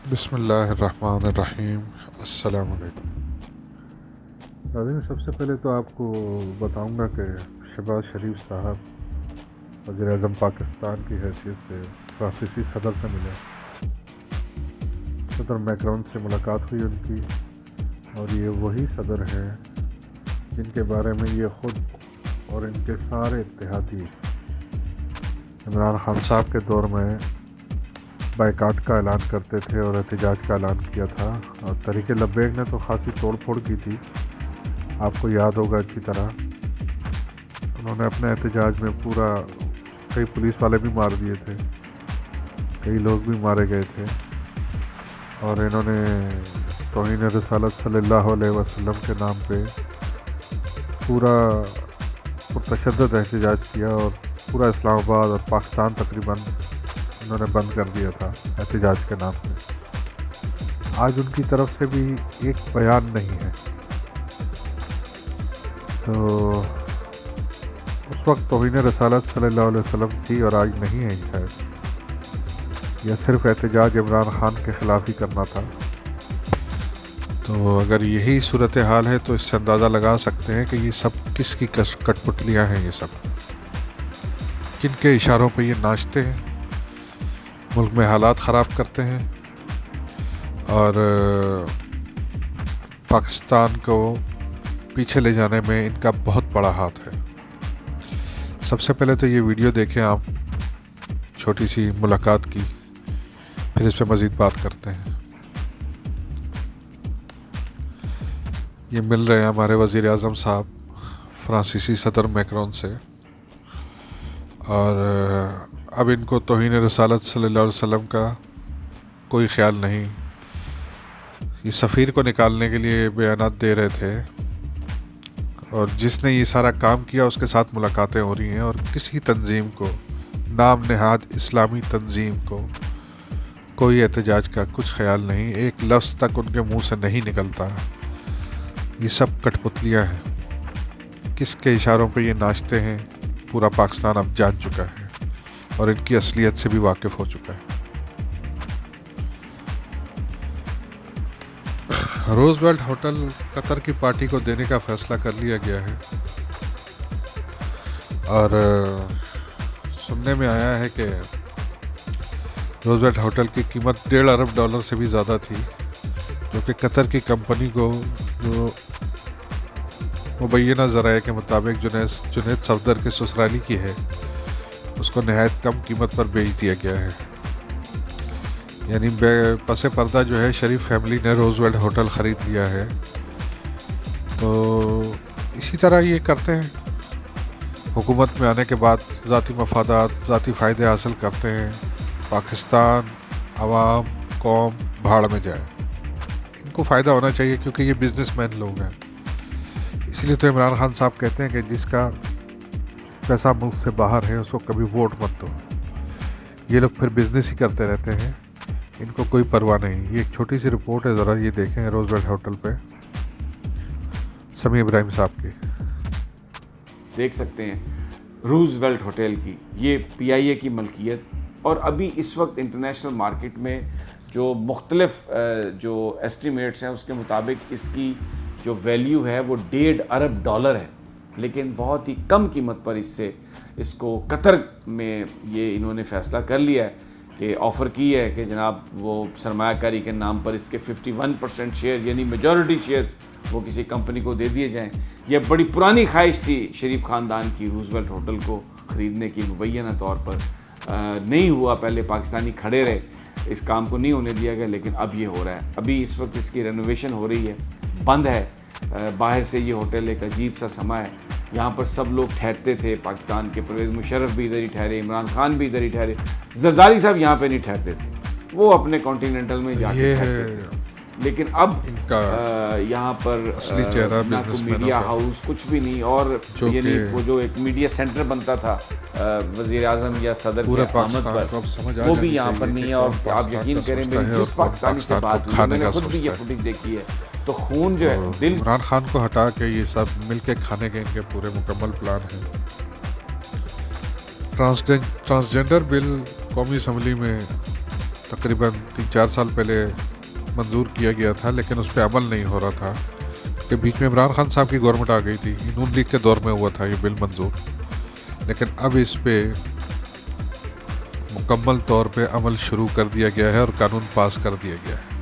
बिस्मिल्लाहिर्रहमानिर्रहीम। अस्सलाम वालेकुम। नाज़रीन, सबसे पहले तो आपको बताऊंगा कि शहबाज शरीफ साहब वज़ीर-ए-आज़म पाकिस्तान की हैसियत से फ्रांसीसी सदर से मिले। सदर मैक्रोन से मुलाकात हुई उनकी, और ये वही सदर हैं जिनके बारे में ये ख़ुद और इनके सारे इत्तेहादी इमरान खान साहब के दौर में बाइकाट का ऐलान करते थे और एहतजाज का ऐलान किया था। और तहरीक लब्बैक ने तो खासी तोड़ फोड़ की थी, आपको याद होगा अच्छी तरह। उन्होंने अपने एहतजाज में पूरा कई पुलिस वाले भी मार दिए थे, कई लोग भी मारे गए थे। और इन्होंने तौहीन रिसालत सल्लल्लाहु अलैहि वसल्लम के नाम पे पूरा पुरतशद्दुद एहतजाज किया और पूरा इस्लामाबाद और पाकिस्तान तकरीबन उन्होंने बंद कर दिया था एहतजाज के नाम पे। आज उनकी तरफ से भी एक बयान नहीं है। तो उस वक्त तौहीन रसालत सल्लल्लाहु अलैहि वसल्लम थी और आज नहीं है शायद। यह सिर्फ एहतजाज इमरान खान के ख़िलाफ़ ही करना था। तो अगर यही सूरत हाल है तो इससे अंदाज़ा लगा सकते हैं कि ये सब किसकी कठपुतलियाँ हैं। ये सब किनके इशारों पर ये नाचते हैं, मुल्क में हालात ख़राब करते हैं और पाकिस्तान को पीछे ले जाने में इनका बहुत बड़ा हाथ है। सबसे पहले तो ये वीडियो देखें आप, छोटी सी मुलाकात की, फिर इस पर मज़ीद बात करते हैं। ये मिल रहे हैं हमारे वज़ीर-ए-आज़म साहब फ्रांसीसी सदर मैक्रोन से, और अब इनको तौहीन रसालत सल्लल्लाहु अलैहि वसल्लम का कोई ख्याल नहीं। ये सफ़ीर को निकालने के लिए बयानात दे रहे थे, और जिसने ये सारा काम किया उसके साथ मुलाकातें हो रही हैं। और किसी तंजीम को, नाम नहाद इस्लामी तंजीम को, कोई एहतजाज का कुछ ख्याल नहीं, एक लफ्ज़ तक उनके मुंह से नहीं निकलता। ये सब कठपुतलियाँ हैं। किसके इशारों पे ये नाचते हैं पूरा पाकिस्तान अब जान चुका है और इनकी असलियत से भी वाकिफ़ हो चुका है। रोज़वेल्ट होटल कतर की पार्टी को देने का फ़ैसला कर लिया गया है, और सुनने में आया है कि रोज़वेल्ट होटल की कीमत $1.5 अरब से भी ज़्यादा थी, जो कि कतर की कंपनी को, जो मुबैना ज़राए के मुताबिक जुनैद सफदर के ससुराली की है, उसको नहायत कम कीमत पर बेच दिया गया है। यानी पसे पर्दा जो है शरीफ फैमिली ने रोज़वेल्ट होटल ख़रीद लिया है। तो इसी तरह ये करते हैं, हुकूमत में आने के बाद ज़ाती मफादात, ज़ाती फ़ायदे हासिल करते हैं। पाकिस्तान, आवाम, कौम भाड़ में जाए। इनको फ़ायदा होना चाहिए क्योंकि ये बिजनेसमैन लोग हैं। इसलिए तो इमरान खान साहब कहते हैं कि जिसका पैसा मुल्क से बाहर है उसको कभी वोट मत दो। ये लोग फिर बिजनेस ही करते रहते हैं, इनको कोई परवाह नहीं। ये एक छोटी सी रिपोर्ट है, ज़रा ये देखें रोज़वेल्ट होटल पे समी इब्राहिम साहब की। देख सकते हैं रूज़वेल्ट होटल की, ये PIA की मलकियत। और अभी इस वक्त इंटरनेशनल मार्केट में जो मुख्तलिफ जो एस्टिमेट्स हैं उसके मुताबिक इसकी जो वैल्यू है वो $1.5 अरब है। लेकिन बहुत ही कम कीमत पर इसको कतर में ये इन्होंने फ़ैसला कर लिया है कि ऑफ़र की है कि जनाब वो सरमायाकारी के नाम पर इसके 51% शेयर, यानी मेजॉरिटी शेयर्स, वो किसी कंपनी को दे दिए जाएं। यह बड़ी पुरानी ख्वाहिश थी शरीफ ख़ानदान की रूज़वेल्ट होटल को ख़रीदने की, मुबैना तौर पर नहीं हुआ। पहले पाकिस्तानी खड़े रहे, इस काम को नहीं होने दिया गया, लेकिन अब ये हो रहा है। अभी इस वक्त इसकी रेनोवेशन हो रही है, बंद है। बाहर से ये होटल एक अजीब सा समा है। यहाँ पर सब लोग ठहरते थे, पाकिस्तान के परवेज़ मुशर्रफ भी इधर ही ठहरे, इमरान खान भी इधर ही ठहरे। जरदारी साहब यहाँ पे नहीं ठहरते थे, वो अपने कॉन्टिनेंटल में जाके ठहरते थे। लेकिन अब यहाँ पर असली चेहरा ना कोई मीडिया हाउस, कुछ भी नहीं। और यानी वो जो एक मीडिया सेंटर बनता था वज़ीर-ए-आज़म या सदर की आमद पर, वो भी यहाँ पर नहीं है। और आप यकीन करें, मेरी जिस पाकिस्तानी से बात हुई, मैंने खुद भी ये फुटेज देखी है, तो खून जो है दिल। इमरान खान को हटा के ये सब मिल के खाने के इनके पूरे मुकम्मल प्लान है। ट्रांसजेंडर बिल कौमी असम्बली में तकरीबन 3-4 साल पहले मंजूर किया गया था, लेकिन उस पर अमल नहीं हो रहा था क्योंकि बीच में इमरान खान साहब की गवर्नमेंट आ गई थी। नून लीग के दौर में हुआ था ये बिल मंजूर, लेकिन अब इस पे मुकम्मल तौर पे अमल शुरू कर दिया गया है और कानून पास कर दिया गया है।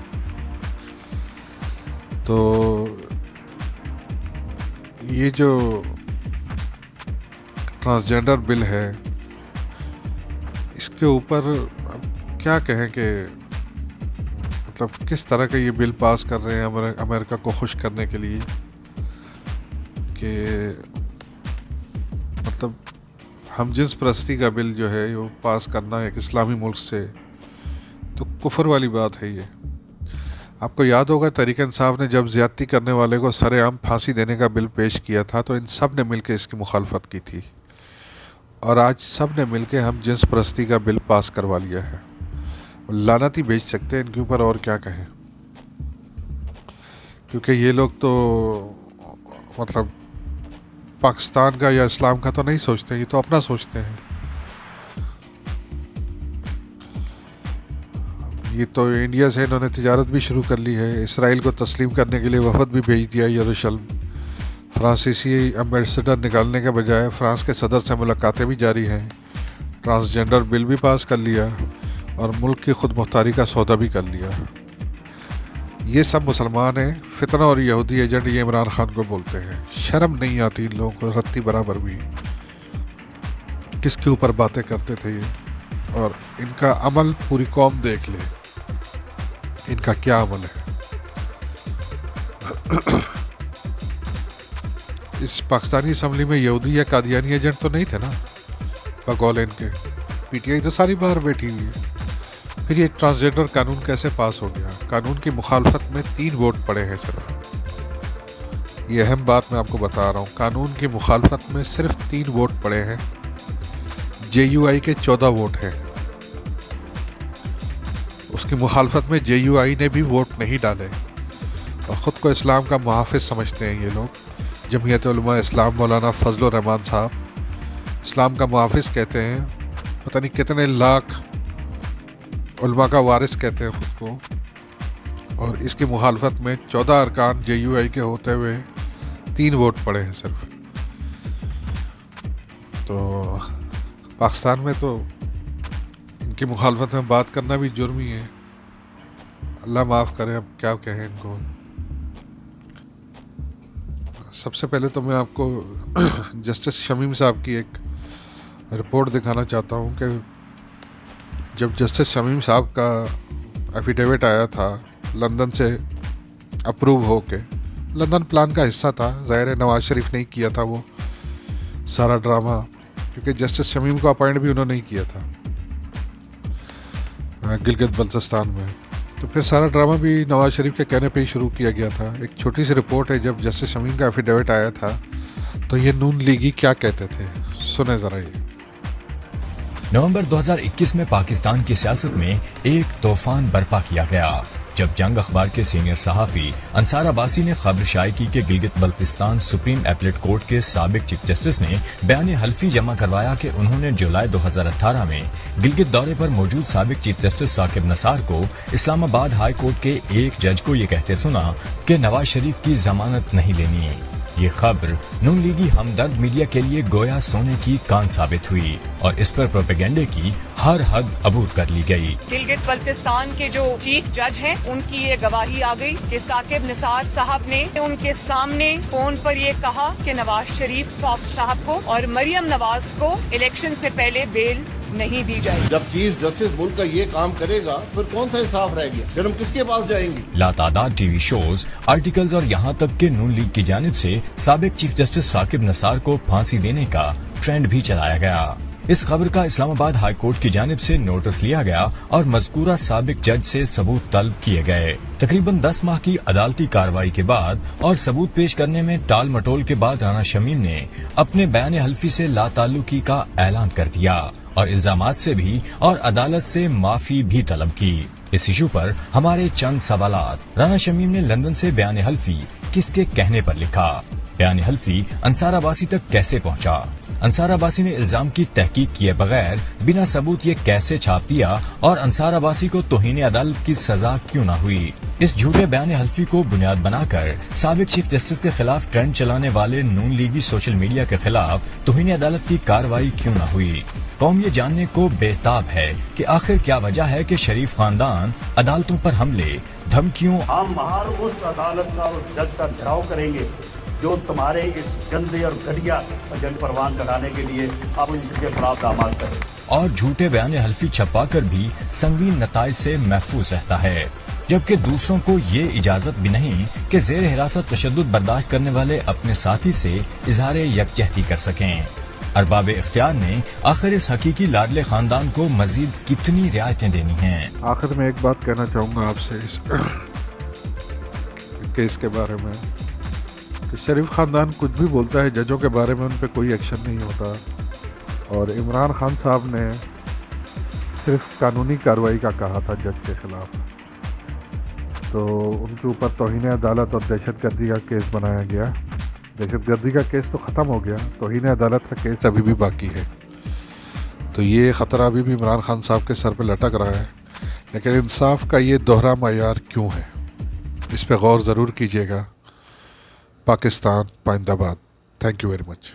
तो ये जो ट्रांसजेंडर बिल है, इसके ऊपर अब क्या कहें कि मतलब किस तरह का ये बिल पास कर रहे हैं अमेरिका को खुश करने के लिए कि मतलब हम जिन्स परस्ती का बिल जो है वो पास करना एक इस्लामी मुल्क से, तो कुफर वाली बात है ये। आपको याद होगा तहरीक इंसाफ ने जब ज़्यादती करने वाले को सरेआम फांसी देने का बिल पेश किया था तो इन सब ने मिलकर इसकी मुखालफत की थी, और आज सब ने मिलकर हम जिन्स परस्ती का बिल पास करवा लिया है। लानत ही भेज सकते हैं इनके ऊपर, और क्या कहें, क्योंकि ये लोग तो मतलब पाकिस्तान का या इस्लाम का तो नहीं सोचते, ये तो अपना सोचते हैं। ये तो इंडिया से इन्होंने तिजारत भी शुरू कर ली है, इसराइल को तस्लीम करने के लिए वफद भी भेज दिया यरूशलेम। फ्रांसीसी एम्बेसडर निकालने के बजाय फ्रांस के सदर से मुलाकातें भी जारी हैं। ट्रांसजेंडर बिल भी पास कर लिया और मुल्क की खुद मुख्तारी का सौदा भी कर लिया। ये सब मुसलमान हैं, फितना और यहूदी एजेंट ये इमरान खान को बोलते हैं। शर्म नहीं आती इन लोगों को रत्ती बराबर भी। किसके ऊपर बातें करते थे ये, और इनका अमल पूरी कौम देख ले, इनका क्या अमल है। इस पाकिस्तानी असम्बली में यहूदी या कादियानी एजेंट तो नहीं थे ना बकौल इनके। पीटीआई तो सारी बाहर बैठी हुई है। फिर ये ट्रांसजेंडर कानून कैसे पास हो गया? कानून की मुखालफत में 3 वोट पड़े हैं सिर्फ। ये अहम बात मैं आपको बता रहा हूँ, कानून की मुखालफत में सिर्फ 3 वोट पड़े हैं। JUI के 14 वोट हैं। उसकी मुखालफत में JUI ने भी वोट नहीं डाले, और ख़ुद को इस्लाम का मुहाफ़िज़ समझते हैं ये लोग। जमीयत उलमा इस्लाम मौलाना फजलुर रहमान साहब इस्लाम का मुहाफ़िज़ कहते हैं, पता नहीं कितने लाख उलमा का वारिस कहते हैं ख़ुद को, और इसकी मुखालफत में 14 अरकान JUI के होते हुए 3 वोट पड़े हैं सिर्फ। तो पाकिस्तान में तो इनकी मुखालफत में बात करना भी जुर्म ही है। अल्लाह माफ़ करे, अब क्या कहें इनको। सबसे पहले तो मैं आपको जस्टिस शमीम साहब की एक रिपोर्ट दिखाना चाहता हूँ कि जब जस्टिस शमीम साहब का एफिडेविट आया था लंदन से अप्रूव हो के, लंदन प्लान का हिस्सा था, ज़ाहिर है नवाज शरीफ नहीं किया था वो सारा ड्रामा, क्योंकि जस्टिस शमीम को अपॉइंट भी उन्होंने नहीं किया था गिलगित बल्तिस्तान में। तो फिर सारा ड्रामा भी नवाज शरीफ के कहने पे ही शुरू किया गया था। एक छोटी सी रिपोर्ट है, जब जस्टिस शमीम का एफिडेविट आया था तो ये नून लीगी क्या कहते थे, सुने ज़रा ये। नवंबर 2021 में पाकिस्तान की सियासत में एक तूफान बर्पा किया गया जब जंग अखबार के सीनियर सहाफ़ी अंसार अब्बासी ने खबर शाये की कि Gilgit Baltistan supreme appellate court के साबिक चीफ जस्टिस ने बयान हल्फी जमा करवाया कि उन्होंने जुलाई 2018 में गिलगित दौरे पर मौजूद साबिक चीफ जस्टिस साकिब नसार को इस्लामाबाद हाई कोर्ट के एक जज को ये कहते सुना कि नवाज शरीफ की जमानत नहीं लेनी। ये खबर नून लीगी हमदर्द मीडिया के लिए गोया सोने की कान साबित हुई और इस पर प्रोपेगेंडे की हर हद अबूर कर ली गई। गिलगित बल्तिस्तान के जो चीफ जज हैं, उनकी ये गवाही आ गई कि साकिब निसार साहब ने उनके सामने फोन पर ये कहा कि नवाज शरीफ साहब को और मरियम नवाज को इलेक्शन से पहले बेल नहीं दी जाएगी। जब चीफ जस्टिस मुल्क का ये काम करेगा फिर कौन सा इंसाफ रह गया, फिर हम किसके पास जाएंगे। लातादाद टीवी शोज, आर्टिकल्स और यहाँ तक के नून लीग की जानिब से साबिक चीफ जस्टिस साकिब नसार को फांसी देने का ट्रेंड भी चलाया गया। इस खबर का इस्लामाबाद हाई कोर्ट की जानिब से नोटिस लिया गया और मज़कूरा साबिक जज से सबूत तलब किए गए। तकरीबन 10 माह की अदालती कार्रवाई के बाद और सबूत पेश करने में टाल मटोल के बाद राना शमीम ने अपने बयान हल्फी से लाताल्लुकी का ऐलान कर दिया और इल्जामात से भी और अदालत से माफी भी तलब की। इस इशू पर हमारे चंद सवालात। राना शमीम ने लंदन से बयान हल्फी किसके कहने पर लिखा? बयान हल्फी अंसार अब्बासी तक कैसे पहुंचा? अंसार अब्बासी ने इल्जाम की तहकीक किए बगैर बिना सबूत ये कैसे छाप दिया और अंसार अब्बासी को तौहीन अदालत की सजा क्यों न हुई। इस झूठे बयान हल्फी को बुनियाद बनाकर साबिक चीफ जस्टिस के खिलाफ ट्रेंड चलाने वाले नून लीगी सोशल मीडिया के खिलाफ तौहीन अदालत की कार्रवाई क्यों न हुई। कौम ये जानने को बेताब है कि आखिर क्या वजह है कि शरीफ खानदान अदालतों पर हमले, धमकियों, हम बाहर उस अदालत का और जज का घेराव करेंगे जो तुम्हारे इस गंदे और घटिया जन परवान कराने के लिए अब इनके खिलाफ दामाद करें और झूठे बयान हल्फी छपवाकर भी संगीन नताइज से महफूज रहता है, जबकि दूसरों को ये इजाजत भी नहीं कि जेर हिरासत तशद्दुद बर्दाश्त करने वाले अपने साथी से इजहार यकजहती कर सकें। अरबाब इख्तियार ने आखिर इस हकीकी लाडले खानदान को मजीद कितनी रियायतें देनी हैं। आखिर में एक बात कहना चाहूँगा आपसे इस केस के बारे में कि शरीफ खानदान कुछ भी बोलता है, जजों के बारे में उन पर कोई एक्शन नहीं होता। और इमरान खान साहब ने सिर्फ कानूनी कार्रवाई का कहा था जज के खिलाफ, तो उनके ऊपर तौहीन अदालत और दहशतगर्दी का केस बनाया गया। दहशतगर्दी का केस तो ख़त्म हो गया, तौहीन अदालत का केस अभी भी बाकी है। तो ये ख़तरा अभी भी इमरान खान साहब के सर पे लटक रहा है। लेकिन इंसाफ का ये दोहरा मयार क्यों है, इस पे गौर ज़रूर कीजिएगा। पाकिस्तान पाइंदाबाद। Thank you very much.